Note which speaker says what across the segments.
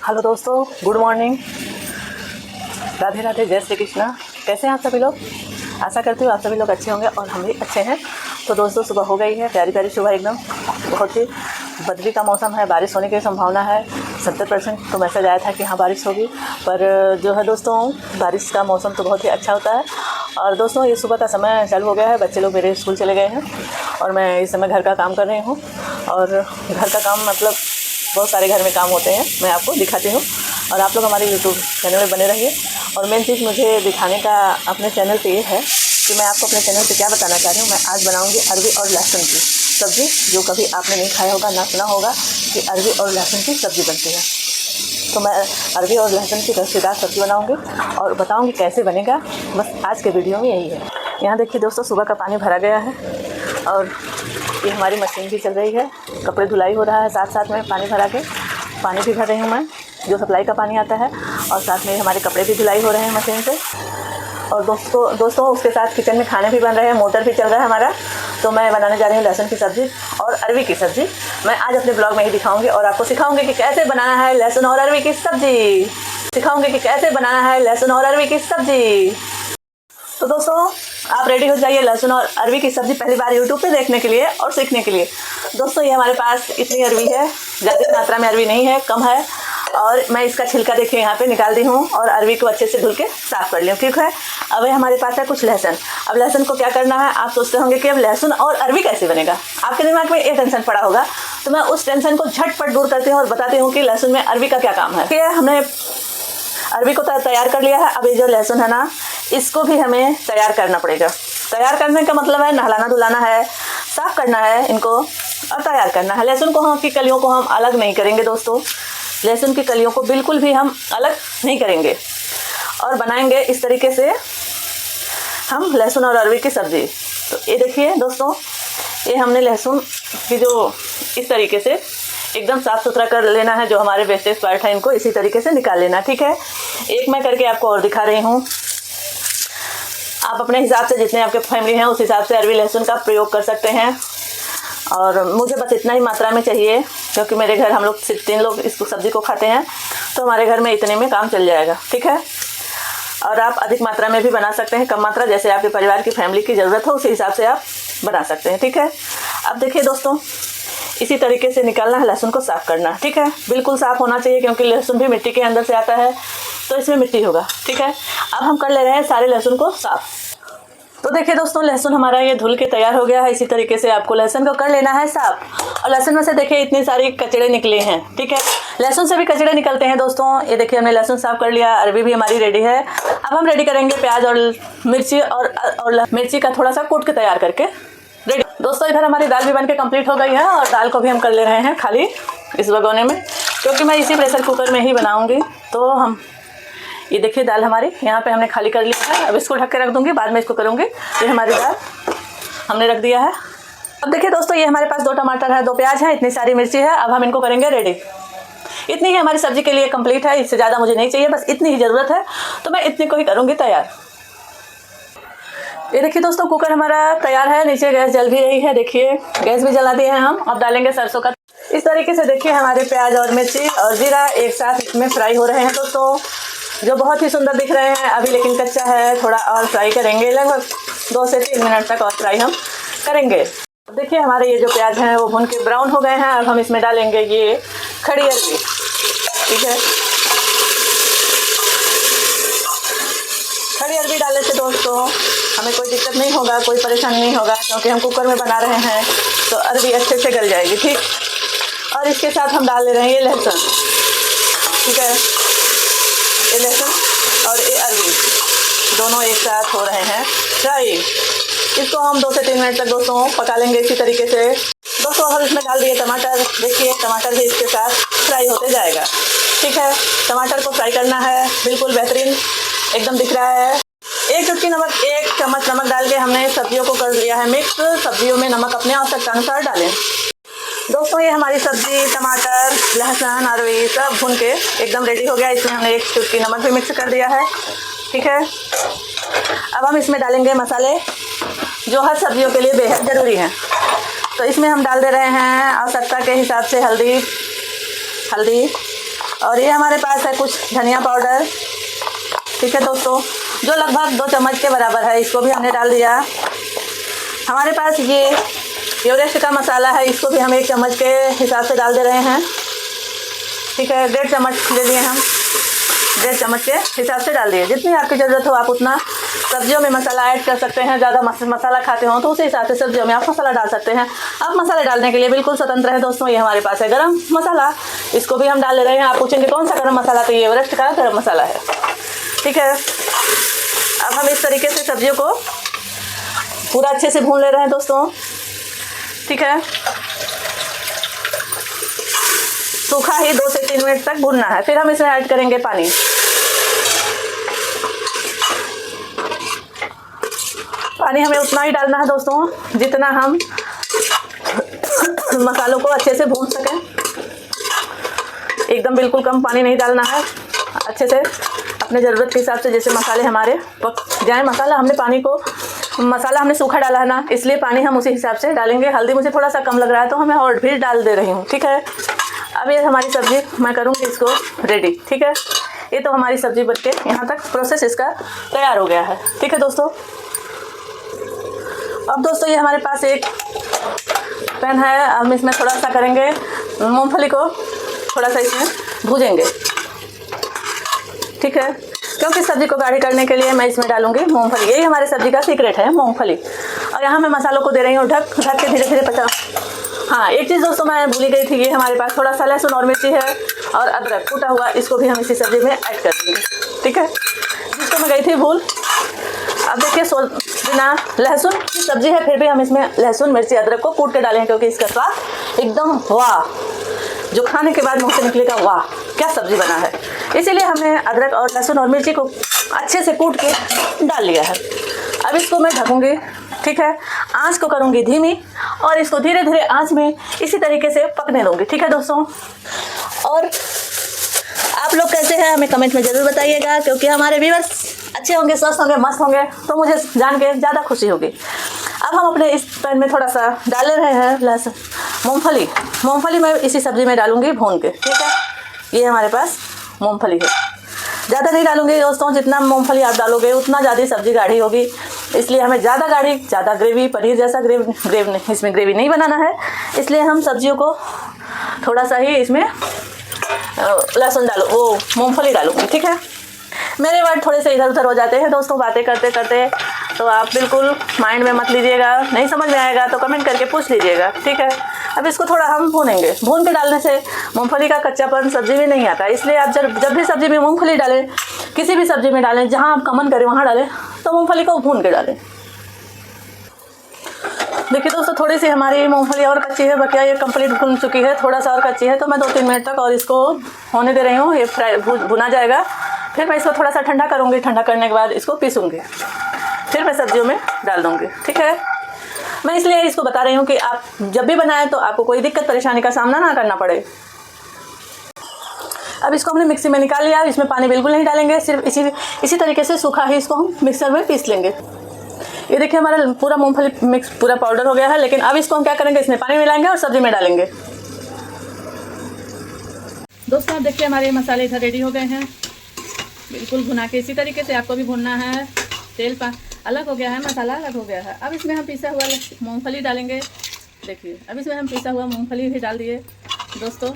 Speaker 1: Hello दोस्तों, good morning, Radhe Radhe, जय श्री कृष्णा। कैसे हैं आप सभी लोग? आशा करती हूँ आप सभी लोग अच्छे होंगे और हम भी अच्छे हैं। तो दोस्तों, सुबह हो गई है, प्यारी प्यारी सुबह एकदम। बहुत ही बदली का मौसम है, बारिश होने की संभावना है। 70% तो मैसेज आया था कि हाँ बारिश होगी, पर जो है दोस्तों, बारिश का मौसम तो बहुत ही अच्छा होता है। और दोस्तों, ये सुबह का समय चालू हो गया है, बच्चे लोग मेरे स्कूल चले गए हैं और मैं इस समय घर का काम कर रही हूँ। और घर का काम मतलब बहुत सारे घर में काम होते हैं, मैं आपको दिखाती हूँ। और आप लोग हमारे यूट्यूब चैनल में बने रहिए। और मेन चीज़ मुझे दिखाने का अपने चैनल पे ये है कि मैं आपको अपने चैनल पे क्या बताना चाह रही हूँ। मैं आज बनाऊँगी अरबी और लहसुन की सब्ज़ी, जो कभी आपने नहीं खाया होगा, ना सुना होगा कि अरबी और लहसुन की सब्ज़ी बनती है। तो मैं अरबी और लहसुन की रसीदार सब्ज़ी बनाऊँगी और बताऊँगी कैसे बनेगा। बस आज के वीडियो में यही है। यहाँ देखिए दोस्तों, सुबह का पानी भरा गया है और ये हमारी मशीन भी चल रही है, कपड़े धुलाई हो रहा है, साथ साथ में पानी भरा के पानी भी भर रही हूँ मैं, जो सप्लाई का पानी आता है। और साथ में हमारे कपड़े भी धुलाई हो रहे हैं मशीन से। और दोस्तों उसके साथ किचन में खाने भी बन रहे हैं, मोटर भी चल रहा है हमारा। तो मैं बनाने जा रही हूँ लहसुन की सब्ज़ी और अरबी की सब्ज़ी। मैं आज अपने ब्लॉग में ही दिखाऊंगी और आपको सिखाऊंगी कि कैसे बनाना है लहसुन और अरबी की सब्ज़ी। तो दोस्तों, आप रेडी हो जाइए लहसुन और अरबी की सब्ज़ी पहली बार यूट्यूब पे देखने के लिए और सीखने के लिए। दोस्तों, ये हमारे पास इतनी अरबी है, ज़्यादा मात्रा में अरबी नहीं है, कम है। और मैं इसका छिलका देखिए यहाँ पे निकाल दी हूँ और अरबी को अच्छे से धुल के साफ़ कर लिया, ठीक है। अब हमारे पास है कुछ लहसुन। अब लहसुन को क्या करना है, आप सोचते होंगे कि अब लहसुन और अरबी कैसे बनेगा। आपके दिमाग में ये टेंशन पड़ा होगा, तो मैं उस टेंशन को झटपट दूर करती हूँ और बताती हूँ कि लहसुन में अरबी का क्या काम है। हमने अरबी को तैयार कर लिया है। अब ये जो लहसुन है ना, इसको भी हमें तैयार करना पड़ेगा। तैयार करने का मतलब है नहलाना धुलाना है, साफ़ करना है इनको और तैयार करना है। लहसुन को की कलियों को हम अलग नहीं करेंगे दोस्तों, लहसुन की कलियों को बिल्कुल भी हम अलग नहीं करेंगे और बनाएंगे इस तरीके से हम लहसुन और अरबी की सब्ज़ी। तो ये देखिए दोस्तों, ये हमने लहसुन की जो इस तरीके से एकदम साफ़ सुथरा कर लेना है। जो हमारे वेस्टेज पार्ट है इनको इसी तरीके से निकाल लेना, ठीक है। एक मैं करके आपको और दिखा रही हूँ। आप अपने हिसाब से, जितने आपके फैमिली हैं उस हिसाब से अरबी लहसुन का प्रयोग कर सकते हैं। और मुझे बस इतना ही मात्रा में चाहिए, क्योंकि मेरे घर हम लोग सिर्फ 3 लोग इस सब्ज़ी को खाते हैं, तो हमारे घर में इतने में काम चल जाएगा, ठीक है। और आप अधिक मात्रा में भी बना सकते हैं, कम मात्रा, जैसे आपके परिवार की फैमिली की ज़रूरत हो उसी हिसाब से आप बना सकते हैं, ठीक है। अब देखिए दोस्तों, इसी तरीके से निकालना है, लहसुन को साफ़ करना, ठीक है। बिल्कुल साफ़ होना चाहिए, क्योंकि लहसुन भी मिट्टी के अंदर से आता है, तो इसमें मिट्टी होगा, ठीक है। अब हम कर ले रहे हैं सारे लहसुन को साफ़। तो देखिए दोस्तों, लहसुन हमारा ये धुल के तैयार हो गया है। इसी तरीके से आपको लहसुन को कर लेना है साफ़। और लहसुन में से देखिए इतनी सारी कचड़े निकले हैं, ठीक है। लहसुन से भी कचड़े निकलते हैं दोस्तों। ये देखिए हमने लहसुन साफ़ कर लिया, अरबी भी हमारी रेडी है। अब हम रेडी करेंगे प्याज और मिर्ची और मिर्ची का थोड़ा सा कूट के तैयार करके रेडी। दोस्तों, इधर हमारी दाल भी बन के कम्प्लीट हो गई है और दाल को भी हम कर ले रहे हैं खाली इस भगोने में, क्योंकि मैं इसी प्रेशर कुकर में ही बनाऊँगी। तो हम ये देखिए दाल हमारी यहाँ पे हमने खाली कर लिया है। अब इसको ढक के रख दूँगी, बाद में इसको करूँगी। ये हमारी दाल हमने रख दिया है। अब देखिए दोस्तों, ये हमारे पास 2 टमाटर है, 2 प्याज है, इतनी सारी मिर्ची है। अब हम इनको करेंगे रेडी। इतनी ही हमारी सब्ज़ी के लिए कंप्लीट है, इससे ज़्यादा मुझे नहीं चाहिए, बस इतनी ही ज़रूरत है, तो मैं इतनी को ही करूँगी तैयार। ये देखिए दोस्तों, कुकर हमारा तैयार है, नीचे गैस जल भी रही है। देखिए गैस भी जला दिए हैं हम। अब डालेंगे सरसों का। इस तरीके से देखिए हमारे प्याज और मिर्ची और जीरा एक साथ इसमें फ्राई हो रहे हैं दोस्तों, जो बहुत ही सुंदर दिख रहे हैं अभी, लेकिन कच्चा है, थोड़ा और फ्राई करेंगे, लगभग 2 से 3 मिनट तक और फ्राई हम करेंगे। देखिए हमारे ये जो प्याज हैं वो भून के ब्राउन हो गए हैं। अब हम इसमें डालेंगे ये खड़ी अरबी, ठीक है। खड़ी अरबी डालने से दोस्तों हमें कोई दिक्कत नहीं होगा, कोई परेशानी नहीं होगा, क्योंकि हम कुकर में बना रहे हैं, तो अरबी अच्छे से गल जाएगी, ठीक। और इसके साथ हम डाल ले रहे हैं ये लहसुन, ठीक है। ये लहसुन और ये अरबी दोनों एक साथ हो रहे हैं फ्राई। इसको हम 2 से 3 मिनट तक दोस्तों पका लेंगे इसी तरीके से। दोस्तों, हम इसमें डाल दिए टमाटर। देखिए टमाटर भी इसके साथ फ्राई होते जाएगा, ठीक है। टमाटर को फ्राई करना है, बिल्कुल बेहतरीन एकदम दिख रहा है। 1 चुटकी नमक, 1 चम्मच नमक डाल के हमने सब्जियों को कर दिया है मिक्स। सब्जियों में नमक अपने आवश्यकता अनुसार डालें। दोस्तों, ये हमारी सब्ज़ी टमाटर लहसुन अरबी सब भून के एकदम रेडी हो गया। इसमें हमने 1 चुटकी नमक भी मिक्स कर दिया है, ठीक है। अब हम इसमें डालेंगे मसाले, जो हर सब्जियों के लिए बेहद ज़रूरी हैं। तो इसमें हम डाल दे रहे हैं आवश्यकता के हिसाब से हल्दी और ये हमारे पास है कुछ धनिया पाउडर, ठीक है दोस्तों, जो लगभग 2 चम्मच के बराबर है। इसको भी हमने डाल दिया। हमारे पास ये एवरेस्ट का मसाला है, इसको भी हम 1 चम्मच के हिसाब से डाल दे रहे हैं, ठीक है। 1.5 चम्मच ले लिए हम, 1.5 चम्मच के हिसाब से डाल दिए। जितनी आपकी ज़रूरत हो आप उतना सब्जियों में मसाला ऐड कर सकते हैं। ज़्यादा मसाला खाते हो तो उसी हिसाब से सब्जियों में आप मसाला डाल सकते हैं। आप मसाले डालने के लिए बिल्कुल स्वतंत्र है दोस्तों। ये हमारे पास है गरम मसाला, इसको भी हम डाल ले रहे हैं। आप पूछेंगे कौन सा गरम मसाला, तो ये एवरेस्ट का गरम मसाला है, ठीक है। अब हम इस तरीके से सब्जियों को पूरा अच्छे से भून ले रहे हैं दोस्तों, ठीक है। सूखा ही 2 से 3 मिनट तक भूनना है। फिर हम इसमें ऐड करेंगे पानी। पानी हमें उतना ही डालना है दोस्तों जितना हम मसालों को अच्छे से भून सकें। एकदम बिल्कुल कम पानी नहीं डालना है, अच्छे से अपने ज़रूरत के हिसाब से, जैसे मसाले हमारे पक जाए। मसाला हमने सूखा डाला है ना, इसलिए पानी हम उसी हिसाब से डालेंगे। हल्दी मुझे थोड़ा सा कम लग रहा है तो हमें और भी डाल दे रही हूँ, ठीक है। अब ये हमारी सब्ज़ी मैं करूँगी इसको रेडी, ठीक है। ये तो हमारी सब्ज़ी बन के यहाँ तक प्रोसेस इसका तैयार हो गया है, ठीक है दोस्तों। अब दोस्तों ये हमारे पास एक पैन है, हम इसमें थोड़ा सा करेंगे मूंगफली को थोड़ा सा इसमें भूजेंगे, ठीक है। क्योंकि सब्ज़ी को गाढ़ी करने के लिए मैं इसमें डालूंगी मूंगफली। यही हमारे सब्ज़ी का सीक्रेट है, मूंगफली। और यहाँ मैं मसालों को दे रही हूँ ढक के धीरे धीरे पचा। हाँ, एक चीज़ दोस्तों मैं भूली गई थी, ये हमारे पास थोड़ा सा लहसुन और मिर्ची है और अदरक कूटा हुआ, इसको भी हम इसी सब्ज़ी में ऐड कर देंगे, ठीक है, जिसको मैं गई थी भूल। अब देखिए बिना लहसुन की सब्ज़ी है, फिर भी हम इसमें लहसुन मिर्ची अदरक को कूट के डालें, क्योंकि इसका स्वाद एकदम वाह, जो खाने के बाद मुँह से निकलेगा वाह क्या सब्ज़ी बना है। इसीलिए हमने अदरक और लहसुन और मिर्ची को अच्छे से कूट के डाल लिया है। अब इसको मैं ढकूँगी, ठीक है। आंच को करूँगी धीमी और इसको धीरे धीरे आंच में इसी तरीके से पकने दूँगी, ठीक है दोस्तों। और आप लोग कैसे हैं हमें कमेंट में ज़रूर बताइएगा, क्योंकि हमारे व्यूअर्स अच्छे होंगे, स्वस्थ होंगे, मस्त होंगे तो मुझे जान के ज़्यादा खुशी होगी। अब हम अपने इस पैन में थोड़ा सा डाल रहे हैं लहसुन मूँगफली मैं इसी सब्ज़ी में डालूँगी भून के, ठीक है। ये हमारे पास मूँगफली है, ज़्यादा नहीं डालूँगी दोस्तों। जितना मूँगफली आप डालोगे उतना ज़्यादा सब्ज़ी गाढ़ी होगी, इसलिए हमें ज़्यादा गाढ़ी, ज़्यादा ग्रेवी, पनीर जैसा इसमें ग्रेवी नहीं बनाना है। इसलिए हम सब्जियों को थोड़ा सा ही इसमें लहसुन मूँगफली डालूँगी, ठीक है। मेरे वर्ड थोड़े से इधर उधर हो जाते हैं दोस्तों बातें करते करते, तो आप बिल्कुल माइंड में मत लीजिएगा। नहीं समझ में आएगा तो कमेंट करके पूछ लीजिएगा, ठीक है। अब इसको थोड़ा हम भूनेंगे। भून के डालने से मूंगफली का कच्चापन सब्ज़ी में नहीं आता, इसलिए आप जब भी सब्ज़ी में मूंगफली डालें, किसी भी सब्ज़ी में डालें, जहाँ आप कमन करें वहाँ डालें, तो मूंगफली को भून के डालें। देखिए दोस्तों थोड़ी सी हमारी मूंगफली और कच्ची है, बकिया ये कंप्लीट भुन चुकी है, थोड़ा सा और कच्ची है, तो मैं 2-3 मिनट तक और इसको होने दे रही हूँ। ये भुना जाएगा, फिर मैं इसको थोड़ा सा ठंडा करूँगी। ठंडा करने के बाद इसको पीसूँगी, फिर मैं सब्जियों में डाल दूँगी, ठीक है। मैं इसलिए इसको बता रही हूँ कि आप जब भी बनाएं तो आपको कोई दिक्कत परेशानी का सामना ना करना पड़े। अब इसको हमने मिक्सी में निकाल लिया, इसमें पानी बिल्कुल नहीं डालेंगे, सिर्फ इसी तरीके से सूखा ही इसको हम मिक्सर में पीस लेंगे। ये देखिए हमारा पूरा मूंगफली मिक्स पूरा पाउडर हो गया है, लेकिन अब इसको हम क्या करेंगे, इसमें पानी मिलाएंगे और सब्जी में डालेंगे। दोस्तों अब देखिए हमारे मसाले इधर रेडी हो गए हैं, बिल्कुल भुना के। इसी तरीके से आपको भी भुनना है। तेल अलग हो गया है, मसाला अलग हो गया है। अब इसमें हम पिसा हुआ मूंगफली डालेंगे। देखिए अब इसमें हम पिसा हुआ मूंगफली भी डाल दिए दोस्तों।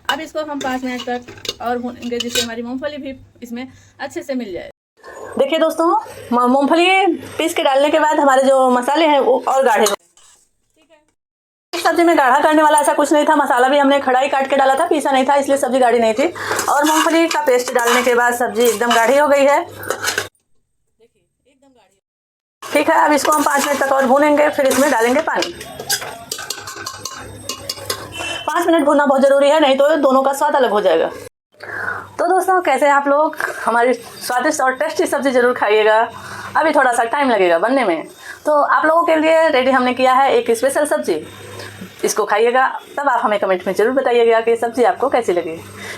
Speaker 1: अब इसको हम 5 मिनट तक और भूनेंगे, जिससे हमारी मूंगफली भी इसमें अच्छे से मिल जाए। देखिए दोस्तों मूंगफली पीस के डालने के बाद हमारे जो मसाले हैं वो और गाढ़े हो, ठीक है। इस सब्जी में गाढ़ा करने वाला ऐसा कुछ नहीं था। मसाला भी हमने खड़ा ही काट के डाला था, पीसा नहीं था, इसलिए सब्जी गाढ़ी नहीं थी। और मूंगफली का पेस्ट डालने के बाद सब्जी एकदम गाढ़ी हो गई है, देखिए एकदम गाढ़ी, ठीक है। अब इसको हम 5 मिनट तक और भूनेंगे, फिर इसमें डालेंगे पानी। 5 मिनट भूनना बहुत ज़रूरी है, नहीं तो दोनों का स्वाद अलग हो जाएगा। तो दोस्तों कैसे आप लोग हमारी स्वादिष्ट और टेस्टी सब्ज़ी ज़रूर खाइएगा। अभी थोड़ा सा टाइम लगेगा बनने में, तो आप लोगों के लिए रेडी हमने किया है एक स्पेशल सब्ज़ी। इसको खाइएगा, तब आप हमें कमेंट में ज़रूर बताइएगा कि सब्ज़ी आपको कैसी लगी,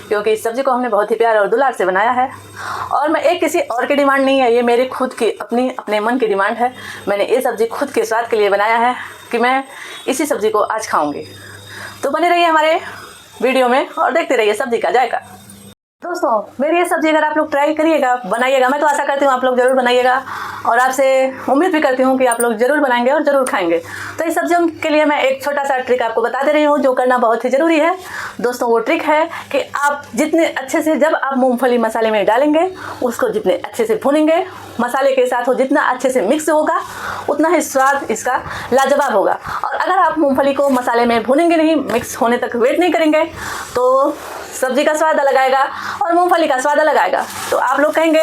Speaker 1: क्योंकि इस सब्ज़ी को हमने बहुत ही प्यार और दुलार से बनाया है। और मैं एक किसी और की डिमांड नहीं है, ये मेरी खुद की अपने मन की डिमांड है। मैंने ये सब्ज़ी खुद के स्वाद के लिए बनाया है कि मैं इसी सब्ज़ी को आज खाऊँगी। तो बने रहिए हमारे वीडियो में और देखते रहिए सब्जी का जायका। दोस्तों मेरी ये सब्जी अगर आप लोग ट्राई करिएगा, बनाइएगा, मैं तो आशा करती हूँ आप लोग ज़रूर बनाइएगा और आपसे उम्मीद भी करती हूँ कि आप लोग ज़रूर बनाएंगे और ज़रूर खाएंगे। तो इस सब्जियों के लिए मैं एक छोटा सा ट्रिक आपको बता दे रही हूँ जो करना बहुत ही ज़रूरी है। दोस्तों वो ट्रिक है कि आप जितने अच्छे से, जब आप मूँगफली मसाले में डालेंगे उसको जितने अच्छे से भूनेंगे, मसाले के साथ वो जितना अच्छे से मिक्स होगा उतना ही स्वाद इसका लाजवाब होगा। और अगर आप मूँगफली को मसाले में भूनेंगे नहीं, मिक्स होने तक वेट नहीं करेंगे तो सब्जी का स्वाद अलग आएगा और मूंगफली का स्वाद अलग आएगा। तो आप लोग कहेंगे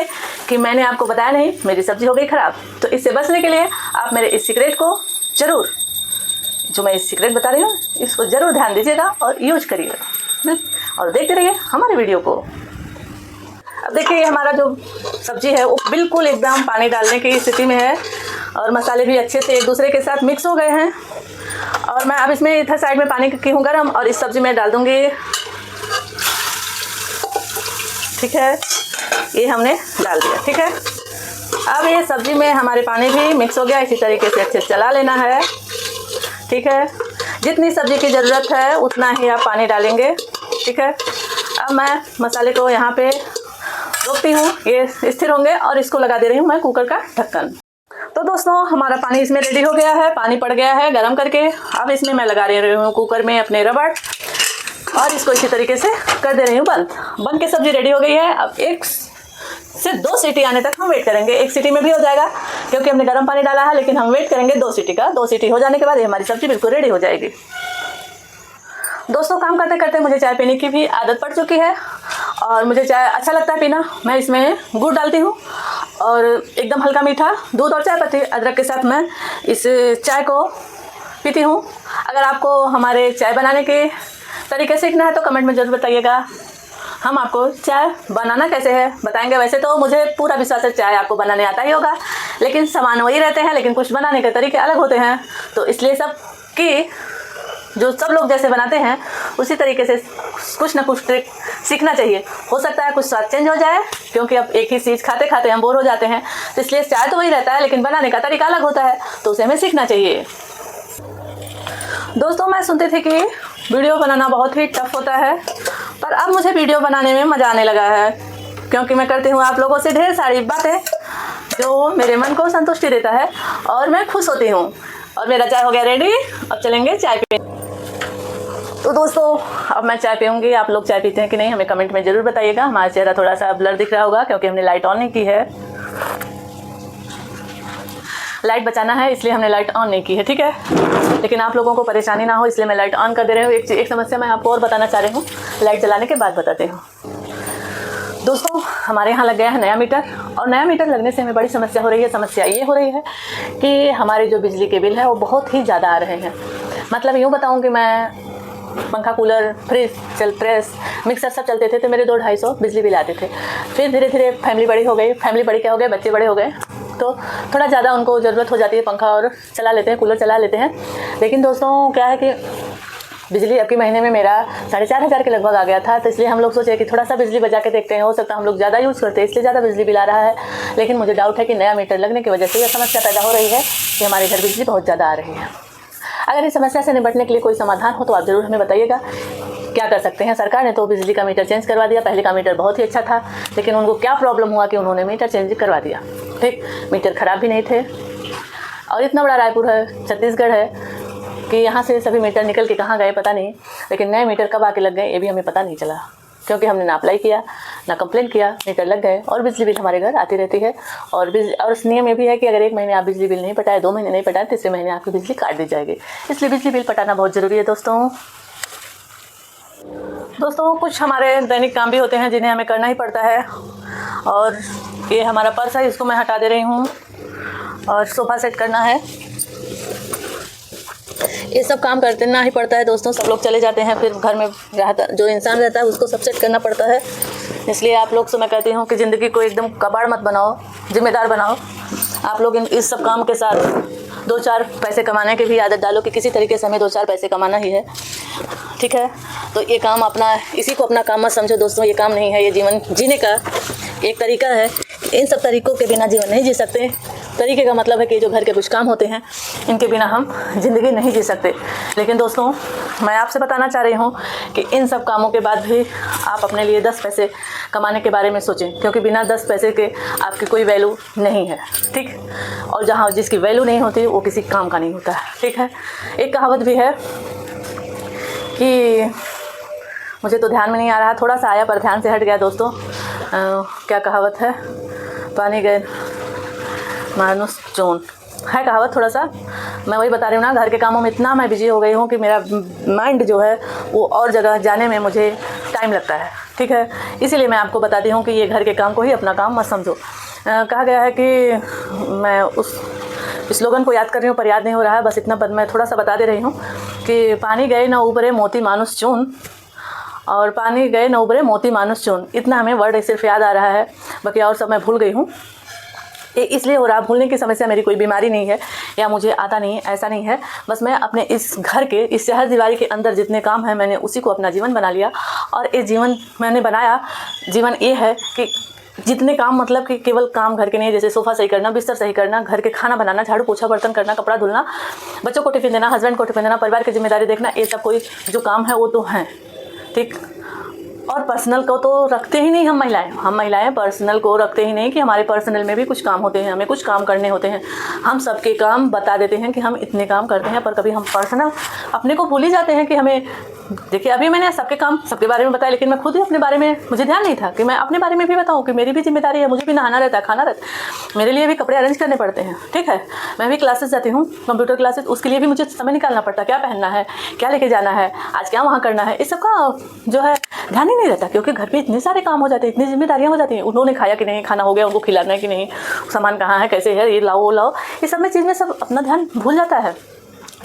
Speaker 1: कि मैंने आपको बताया नहीं, मेरी सब्जी हो गई ख़राब। तो इससे बचने के लिए आप मेरे इस सीक्रेट को ज़रूर, जो मैं इस सीक्रेट बता रही हूँ, इसको ज़रूर ध्यान दीजिएगा और यूज करिएगा और देखते रहिए हमारे वीडियो को। अब देखिए हमारा जो सब्जी है वो बिल्कुल एकदम पानी डालने की स्थिति में है और मसाले भी अच्छे से एक दूसरे के साथ मिक्स हो गए हैं। और मैं अब इसमें इधर साइड में पानी की हूँ गर्म और इस सब्जी में डाल दूँगी, ठीक है, ये हमने डाल दिया। ठीक है, अब ये सब्जी में हमारे पानी भी मिक्स हो गया, इसी तरीके से अच्छे से चला लेना है। ठीक है, जितनी सब्जी की ज़रूरत है उतना ही आप पानी डालेंगे। ठीक है, अब मैं मसाले को यहाँ पे रोकती हूँ, ये स्थिर होंगे और इसको लगा दे रही हूँ मैं कुकर का ढक्कन। तो दोस्तों हमारा पानी इसमें रेडी हो गया है, पानी पड़ गया है गरम करके। अब इसमें मैं लगा रही हूँ कुकर में अपने रबड़ और इसको इसी तरीके से कर दे रही हूँ बंद। बन के सब्जी रेडी हो गई है। अब 1 से 2 सीटी आने तक हम वेट करेंगे। 1 सीटी में भी हो जाएगा क्योंकि हमने गर्म पानी डाला है, लेकिन हम वेट करेंगे 2 सीटी का। 2 सीटी हो जाने के बाद ये हमारी सब्जी बिल्कुल रेडी हो जाएगी। दोस्तों काम करते करते मुझे चाय पीने की भी आदत पड़ चुकी है और मुझे चाय अच्छा लगता है पीना। मैं इसमें गुड़ डालती हूँ और एकदम हल्का मीठा दूध और चाय पत्ती अदरक के साथ मैं इस चाय को पीती हूँ। अगर आपको हमारे चाय बनाने के तरीके सीखना है तो कमेंट में ज़रूर बताइएगा। हम आपको चाय बनाना कैसे है बताएंगे। वैसे तो मुझे पूरा विश्वास है चाय आपको बनाने आता ही होगा, लेकिन सामान वही रहते हैं, लेकिन कुछ बनाने के तरीके अलग होते हैं। तो इसलिए सब लोग जैसे बनाते हैं उसी तरीके से कुछ ना कुछ ट्रिक सीखना चाहिए। हो सकता है कुछ स्वाद चेंज हो जाए क्योंकि अब एक ही चीज़ खाते खाते हम बोर हो जाते हैं। तो इसलिए चाय तो वही रहता है, लेकिन बनाने का तरीका अलग होता है, तो उसे हमें सीखना चाहिए। दोस्तों मैं सुनती थी कि वीडियो बनाना बहुत ही टफ होता है, पर अब मुझे वीडियो बनाने में मज़ा आने लगा है क्योंकि मैं करती हूँ आप लोगों से ढेर सारी बातें जो मेरे मन को संतुष्टि देता है और मैं खुश होती हूँ। और मेरा चाय हो गया रेडी, अब चलेंगे चाय पीने। तो दोस्तों अब मैं चाय पीऊँगी। आप लोग चाय पीते हैं कि नहीं हमें कमेंट में ज़रूर बताइएगा। हमारा चेहरा थोड़ा सा ब्लर दिख रहा होगा क्योंकि हमने लाइट ऑन नहीं की है। लाइट बचाना है इसलिए हमने लाइट ऑन नहीं की है, ठीक है, लेकिन आप लोगों को परेशानी ना हो इसलिए मैं लाइट ऑन कर दे रही हूँ। एक समस्या मैं आपको और बताना चाह रही हूँ, लाइट जलाने के बाद बताते हूँ। दोस्तों हमारे यहाँ लग गया है नया मीटर और नया मीटर लगने से हमें बड़ी समस्या हो रही है। समस्या ये हो रही है कि हमारे जो बिजली के बिल है वो बहुत ही ज़्यादा आ रहे हैं। मतलब यूँ बताऊँ कि मैं पंखा, कूलर, फ्रिज, प्रेस, मिक्सर सब चलते थे तो मेरे 200-250 बिजली बिल आते थे। फिर धीरे धीरे फैमिली बड़ी हो गई, फैमिली बड़ी क्या हो गई, बच्चे बड़े हो गए तो थोड़ा ज़्यादा उनको ज़रूरत हो जाती है, पंखा और चला लेते हैं, कूलर चला लेते हैं। लेकिन दोस्तों क्या है कि बिजली अब के महीने में मेरा 4500 के लगभग आ गया था। तो इसलिए हम लोग सोचे कि थोड़ा सा बिजली बचा के देखते हैं, हो सकता है हम लोग ज़्यादा यूज़ करते हैं इसलिए ज़्यादा बिजली बिल आ रहा है। लेकिन मुझे डाउट है कि नया मीटर लगने की वजह से यह समस्या पैदा हो रही है कि हमारे घर बिजली बहुत ज़्यादा आ रही है। अगर इस समस्या से निपटने के लिए कोई समाधान हो तो आप ज़रूर हमें बताइएगा क्या कर सकते हैं। सरकार ने तो बिजली का मीटर चेंज करवा दिया, पहले का मीटर बहुत ही अच्छा था, लेकिन उनको क्या प्रॉब्लम हुआ कि उन्होंने मीटर चेंज करवा दिया। ठीक, मीटर ख़राब भी नहीं थे और इतना बड़ा रायपुर है, छत्तीसगढ़ है कि यहाँ से सभी मीटर निकल के कहाँ गए पता नहीं। लेकिन नए मीटर कब आके लग गए ये भी हमें पता नहीं चला क्योंकि हमने ना अप्लाई किया ना कंप्लेन किया, मीटर लग गए और बिजली बिल हमारे घर आती रहती है। और उस नियम में भी है कि अगर 1 महीने आप बिजली बिल नहीं पटाए, 2 महीने नहीं पटाए, तीसरे महीने आपकी बिजली काट दी जाएगी। इसलिए बिजली बिल पटाना बहुत ज़रूरी है दोस्तों कुछ हमारे दैनिक काम भी होते हैं जिन्हें हमें करना ही पड़ता है। और ये हमारा पर्स है, इसको मैं हटा दे रही हूँ और सोफ़ा सेट करना है। ये सब काम करना ही पड़ता है दोस्तों। सब लोग चले जाते हैं, फिर घर में जो इंसान रहता है उसको सब सेट करना पड़ता है। इसलिए आप लोग से मैं कहती हूँ कि ज़िंदगी को एकदम कबाड़ मत बनाओ, जिम्मेदार बनाओ। आप लोग इस सब काम के साथ 2-4 पैसे कमाने की भी आदत डालो कि किसी तरीके से हमें 2-4 पैसे कमाना ही है, ठीक है। तो ये काम अपना, इसी को अपना काम मत समझो दोस्तों। ये काम नहीं है, ये जीवन जीने का एक तरीका है। इन सब तरीक़ों के बिना जीवन नहीं जी सकते। तरीके का मतलब है कि जो घर के कुछ काम होते हैं इनके बिना हम ज़िंदगी नहीं जी सकते। लेकिन दोस्तों, मैं आपसे बताना चाह रही हूँ कि इन सब कामों के बाद भी आप अपने लिए 10 पैसे कमाने के बारे में सोचें, क्योंकि बिना 10 पैसे के आपकी कोई वैल्यू नहीं है, ठीक। और जहाँ जिसकी वैल्यू नहीं होती वो किसी काम का नहीं होता है, ठीक है। एक कहावत भी है कि मुझे तो ध्यान में नहीं आ रहा, थोड़ा सा आया पर ध्यान से हट गया दोस्तों। क्या कहावत है? पानी गए मानुस चोन है कहावत। थोड़ा सा मैं वही बता रही हूँ ना, घर के कामों में इतना मैं बिजी हो गई हूँ कि मेरा माइंड जो है वो और जगह जाने में मुझे टाइम लगता है, ठीक है। इसीलिए मैं आपको बताती हूँ कि ये घर के काम को ही अपना काम मत समझो। कहा गया है कि मैं उस स्लोगन को याद कर रही हूँ पर याद नहीं हो रहा है, बस इतना मैं थोड़ा सा बता दे रही हूँ कि पानी गए न उबरे मोती मानुस चून, और पानी गए न उबरे मोती मानुस चून। इतना हमें वर्ड सिर्फ याद आ रहा है, बाकी और सब मैं भूल गई हूँ। ये इसलिए हो रहा, भूलने की समस्या मेरी कोई बीमारी नहीं है या मुझे आता नहीं है, ऐसा नहीं है। बस मैं अपने इस घर के इस शहर दीवारी के अंदर जितने काम हैं मैंने उसी को अपना जीवन बना लिया। और ये जीवन मैंने बनाया, जीवन ये है कि जितने काम मतलब कि केवल काम घर के नहीं, जैसे सोफ़ा सही करना, बिस्तर सही करना, घर के खाना बनाना, झाड़ू पोछा बर्तन करना, कपड़ा धुलना, बच्चों को टिफ़िन देना, हस्बैंड को टिफ़िन देना, परिवार की जिम्मेदारी देखना, ये सब कोई जो काम है वो तो हैं, ठीक। और पर्सनल को तो रखते ही नहीं हम महिलाएं पर्सनल को रखते ही नहीं कि हमारे पर्सनल में भी कुछ काम होते हैं, हमें कुछ काम करने होते हैं। हम सबके काम बता देते हैं कि हम इतने काम करते हैं, पर कभी हम पर्सनल अपने को भूल ही जाते हैं कि हमें। देखिए, अभी मैंने सबके काम सबके बारे में बताया, लेकिन मैं खुद ही अपने बारे में मुझे ध्यान नहीं था कि मैं अपने बारे में भी बताऊं कि मेरी भी जिम्मेदारी है, मुझे भी नहाना रहता है, खाना रहता है, मेरे लिए भी कपड़े अरेंज करने पड़ते हैं, ठीक है। मैं भी क्लासेस जाती हूँ, कंप्यूटर क्लासेस, उसके लिए भी मुझे समय निकालना पड़ता है, क्या पहनना है, क्या लेके जाना है, आज क्या वहाँ करना है, इस सब का जो है ध्यान ही नहीं रहता, क्योंकि घर पे इतने सारे काम हो जाते हैं, इतनी जिम्मेदारियाँ हो जाती हैं। उन्होंने खाया कि नहीं, खाना हो गया, उनको खिलाना है कि नहीं, सामान कहाँ है, कैसे है, ये लाओ वो लाओ, ये सब में चीज़ में सब अपना ध्यान भूल जाता है।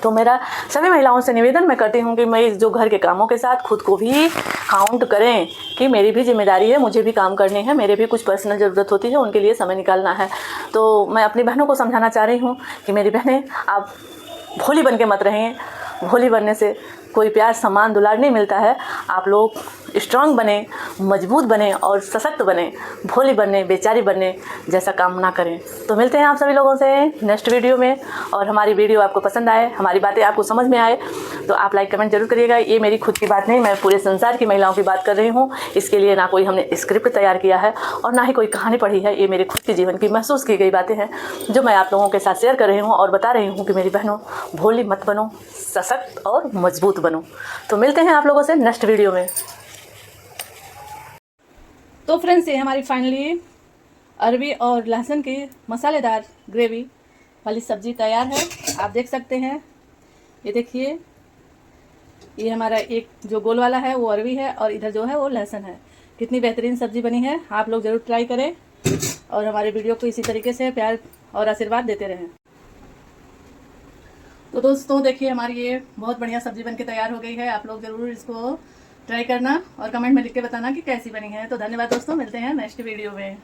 Speaker 1: तो मेरा सभी महिलाओं से निवेदन मैं करती हूँ कि मैं जो घर के कामों के साथ खुद को भी काउंट करें कि मेरी भी जिम्मेदारी है, मुझे भी काम करने हैं, मेरे भी कुछ पर्सनल ज़रूरत होती है, उनके लिए समय निकालना है। तो मैं अपनी बहनों को समझाना चाह रही हूँ कि मेरी बहनें, आप भोली बन के मत रहें। भोली बनने से कोई प्यार, सम्मान, दुलार नहीं मिलता है। आप लोग स्ट्रांग बने, मजबूत बने और सशक्त बने। भोली बनने, बेचारी बनने जैसा काम ना करें। तो मिलते हैं आप सभी लोगों से नेक्स्ट वीडियो में। और हमारी वीडियो आपको पसंद आए, हमारी बातें आपको समझ में आए तो आप लाइक कमेंट जरूर करिएगा। ये मेरी खुद की बात नहीं, मैं पूरे संसार की महिलाओं की बात कर रही हूँ। इसके लिए ना कोई हमने स्क्रिप्ट तैयार किया है और ना ही कोई कहानी पढ़ी है। ये मेरे खुद के जीवन की महसूस की गई बातें हैं जो मैं आप लोगों के साथ शेयर कर रही हूँ और बता रही हूँ कि मेरी बहनों, भोली मत बनो, सशक्त और मजबूत बनो। तो मिलते हैं आप लोगों से नेक्स्ट वीडियो में। तो फ्रेंड्स, ये हमारी फाइनली अरवी और लहसुन की मसालेदार ग्रेवी वाली सब्जी तैयार है। आप देख सकते हैं, ये देखिए, ये हमारा एक जो गोल वाला है वो अरवी है और इधर जो है वो लहसुन है। कितनी बेहतरीन सब्जी बनी है, आप लोग ज़रूर ट्राई करें और हमारे वीडियो को इसी तरीके से प्यार और आशीर्वाद देते रहें। तो दोस्तों देखिए, हमारी ये बहुत बढ़िया सब्जी बनके तैयार हो गई है। आप लोग ज़रूर इसको ट्राई करना और कमेंट में लिख के बताना कि कैसी बनी है। तो धन्यवाद दोस्तों, मिलते हैं नेक्स्ट वीडियो में।